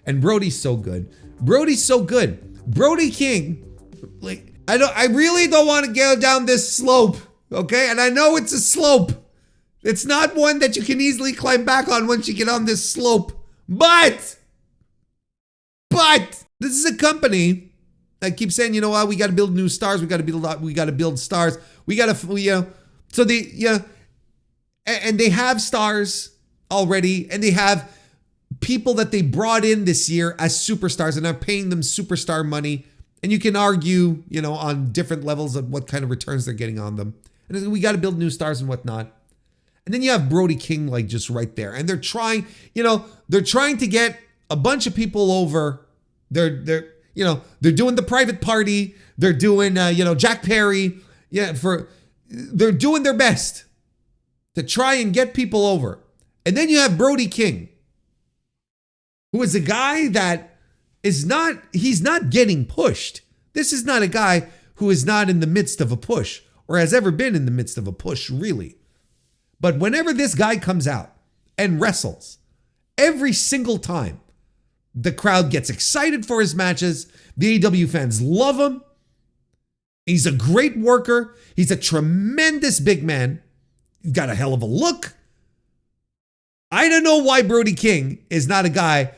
And Brody's so good. Brody's so good. Brody King, like, I really don't want to go down this slope, okay? And I know it's a slope. It's not one that you can easily climb back on once you get on this slope. But this is a company that keeps saying, you know what, we got to build new stars. We got to build stars. And they have stars already, and they have people that they brought in this year as superstars and are paying them superstar money. And you can argue, on different levels of what kind of returns they're getting on them. And we got to build new stars and whatnot. And then you have Brody King, like, just right there. And they're trying to get a bunch of people over. They're doing the private party. They're doing, Jack Perry. They're doing their best to try and get people over. And then you have Brody King, who is a guy that he's not getting pushed. This is not a guy who is not in the midst of a push or has ever been in the midst of a push, really. But whenever this guy comes out and wrestles, every single time, the crowd gets excited for his matches. The AEW fans love him. He's a great worker. He's a tremendous big man. He's got a hell of a look. I don't know why Brody King is not a guy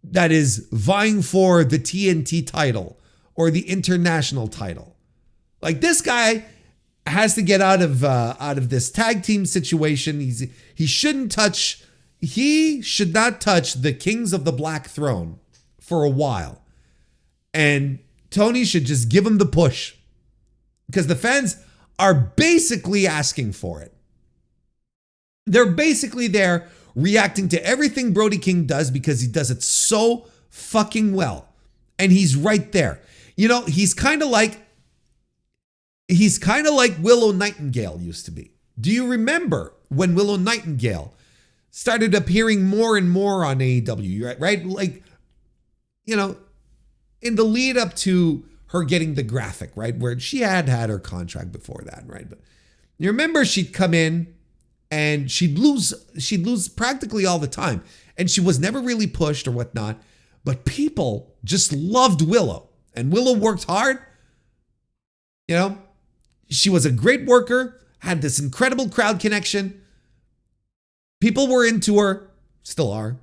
that is vying for the TNT title or the international title. Like, this guy has to get out of this tag team situation. He should not touch the Kings of the Black Throne for a while. And Tony should just give him the push, because the fans are basically asking for it. They're basically there reacting to everything Brody King does because he does it so fucking well. And he's right there. He's kind of like Willow Nightingale used to be. Do you remember when Willow Nightingale started appearing more and more on AEW, right? Like, in the lead up to her getting the graphic, right? Where she had her contract before that, right? But you remember she'd come in and she'd lose practically all the time. And she was never really pushed or whatnot. But people just loved Willow. And Willow worked hard. She was a great worker, had this incredible crowd connection. People were into her, still are.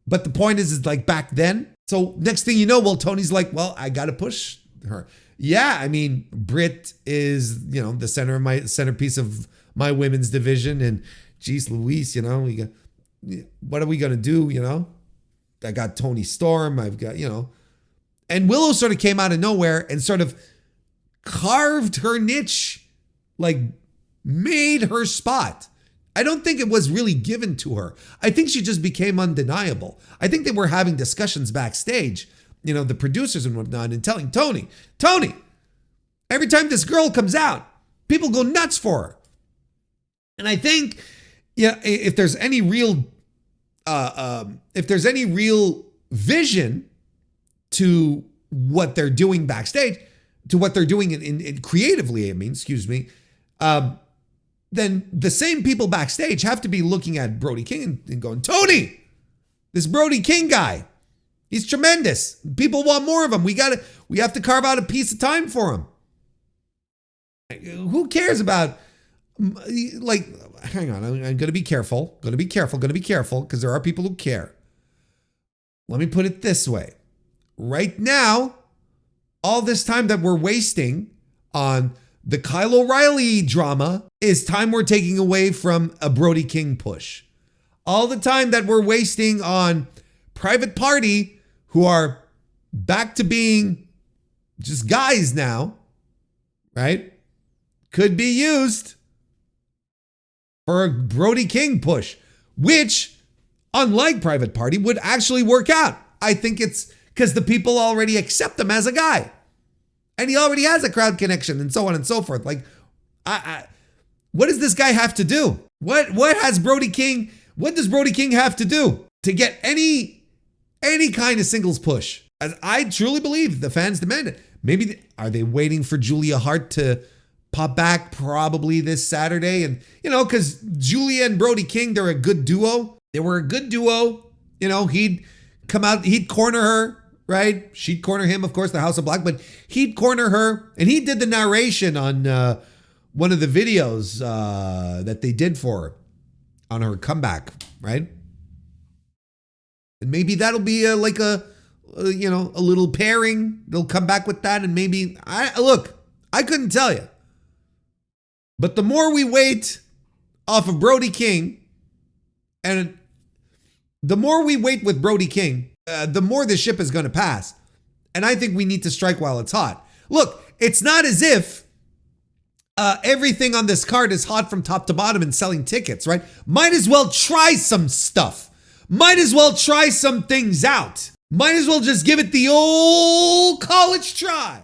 But the point is like back then. So next thing you know, Tony's like, I got to push her. Yeah, I mean, Britt is, the centerpiece of my women's division. And geez Louise, what are we going to do? I got Tony Storm. I've got, and Willow sort of came out of nowhere and sort of carved her niche, like made her spot. I don't think it was really given to her. I think she just became undeniable. I think they were having discussions backstage, the producers and whatnot, and telling Tony, every time this girl comes out, people go nuts for her. And I think, if there's any real vision to what they're doing backstage, to what they're doing in creatively, then the same people backstage have to be looking at Brody King and going, Tony, this Brody King guy, he's tremendous. People want more of him. We have to carve out a piece of time for him. Who cares about, like, hang on, I'm going to be careful, because there are people who care. Let me put it this way. Right now, all this time that we're wasting on the Kyle O'Reilly drama is time we're taking away from a Brody King push. All the time that we're wasting on Private Party, who are back to being just guys now, right? Could be used for a Brody King push, which, unlike Private Party, would actually work out. I think it's because the people already accept him as a guy. And he already has a crowd connection and so on and so forth. Like, what does this guy have to do? What does Brody King have to do to get any kind of singles push? As I truly believe the fans demand it. Maybe, are they waiting for Julia Hart to pop back probably this Saturday? And, because Julia and Brody King, they're a good duo. They were a good duo. He'd come out, he'd corner her, right? She'd corner him, of course, the House of Black, but he'd corner her, and he did the narration on one of the videos that they did for her on her comeback, right? And maybe that'll be like a little pairing. They'll come back with that, and maybe I couldn't tell you. But the more we wait off of Brody King, and the more we wait with Brody King, the more the ship is going to pass. And I think we need to strike while it's hot. Look, it's not as if everything on this card is hot from top to bottom and selling tickets, right? Might as well try some stuff. Might as well try some things out. Might as well just give it the old college try.